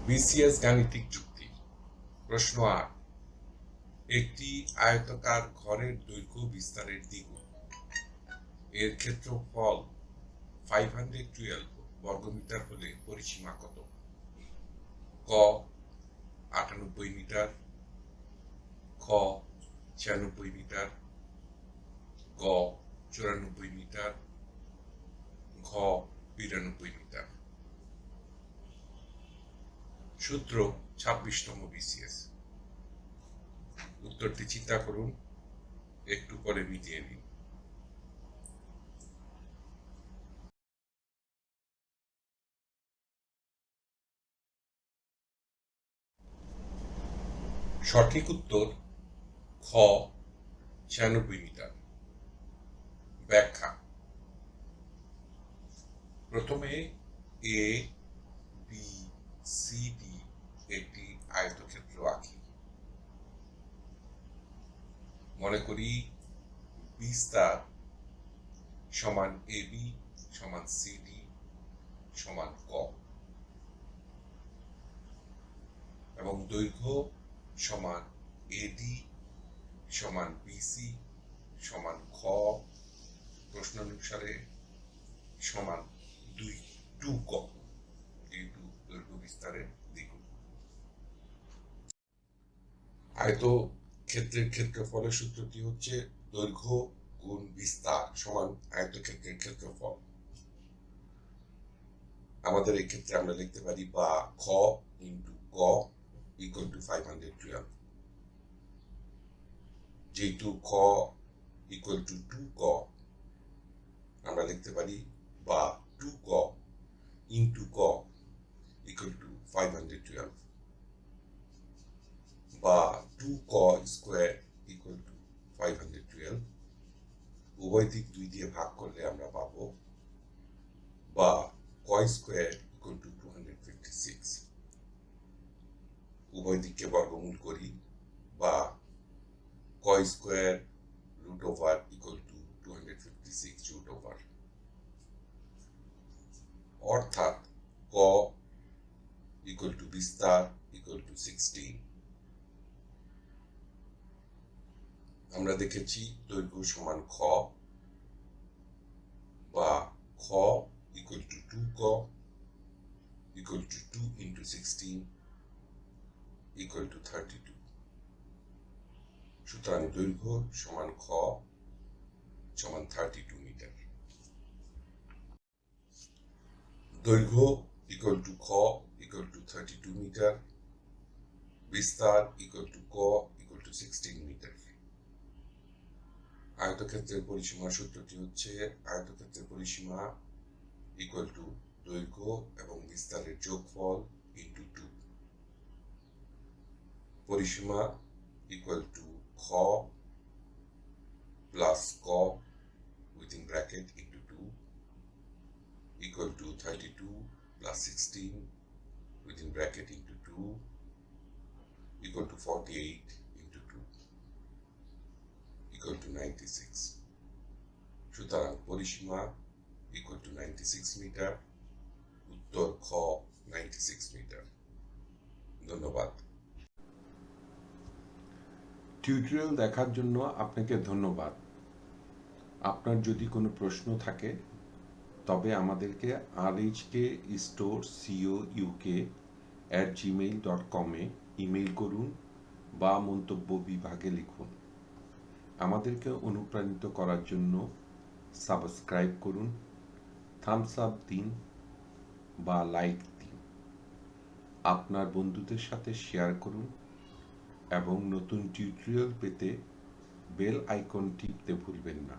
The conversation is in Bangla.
বিসিএস গাণিতিক যুক্তি। প্রশ্ন ৮। একটি আয়তাকার ঘরের দৈর্ঘ্য বিস্তারের দ্বিগুণ। এর ক্ষেত্রফল 512 বর্গমিটার হলে পরিসীমা কত? ক ৯৮ মিটার, খ ৯৬ মিটার, গ ৯৪ মিটার, ঘ ৯২ মিটার। সূত্র ২৬তম বিসিএস। উত্তরটি চিন্তা করুন, একটু পরে মিটিয়ে নিন। সঠিক উত্তর খ ৯৬ মিটার। ব্যাখ্যা। প্রথমে এ বি সি ডি একটি আয়তক্ষেত্র আঁকি। মনে করি বিস্তার সমান এবি সমান সিডি সমান ক এবং দৈর্ঘ্য সমান এডি সমান বিসি সমান খ প্রশ্নানুসারে সমান 2 ক, যেহেতু দৈর্ঘ্য বিস্তারের দ্বিগুণ। আয়তক্ষেত্রের ক্ষেত্রফলের সূত্রটি হচ্ছে দৈর্ঘ্য গুণ বিস্তার সমান আয়তক্ষেত্রের ক্ষেত্রফল। আমাদের এই ক্ষেত্রে আমরা লিখতে পারি বা খ ইন্টু গ ইকুয়াল টু 512। যেহেতু খ ইকুয়াল টু 2 ক, আমরা লিখতে পারি বা 2 ক ইন্টু ক ইকুয়াল টু 512 বা 2 ক স্কোয়ার ইকুয়াল টু 512। উভয় দিক 2 দিয়ে ভাগ করলে আমরা পাবো বা ক স্কোয়ার ইকুয়াল টু 256। উভয় দিককে বর্গমূল করি বা ক square root over equal to 256 root over, অর্থাৎ ক ইকুয়াল টু বিস্তার ইকুয়াল টু 16। আমরা দেখেছি দৈর্ঘ্য সমান খ বা খ ইকুয়াল টু 2 ক equal two 2 into 16 equal to 32। সুতরাং দৈর্ঘ্য সমান খ সমান 32 মিটার। দৈর্ঘ্য ইকুয়াল টু খ ইকুয়াল টু 32 মিটার, বিস্তার ইকুয়াল টু ক ইকুয়াল টু 16 মিটার। আয়তক্ষেত্রের পরিসীমার সূত্রটি হচ্ছে আয়তক্ষেত্রের পরিসীমা ইকুয়াল টু দৈর্ঘ্য এবং বিস্তারের যোগফল ইন্টু 2। পরিসীমা ইকুয়াল টু খ প্লাস ক within bracket into 2 equal to 32 plus 16 within bracket into 2 equal to 48 into 2 equal to 96. সুতরাং পরিসীমা equal to 96 মিটার। উত্তর খ 96 মিটার। ধন্যবাদ। টিউটোরিয়াল দেখার জন্য আপনাকে ধন্যবাদ। আপনার যদি কোনো প্রশ্ন থাকে তবে আমাদেরকে rhkstorecouk@gmail.com ইমেইল করুন বা মন্তব্য বিভাগে লিখুন। আমাদেরকে অনুপ্রাণিত করার জন্য সাবস্ক্রাইব করুন, থামস আপ দিন বা লাইক দিন, আপনার বন্ধুদের সাথে শেয়ার করুন এবং নতুন টিউটোরিয়াল পেতে বেল আইকন টিপতে ভুলবেন না।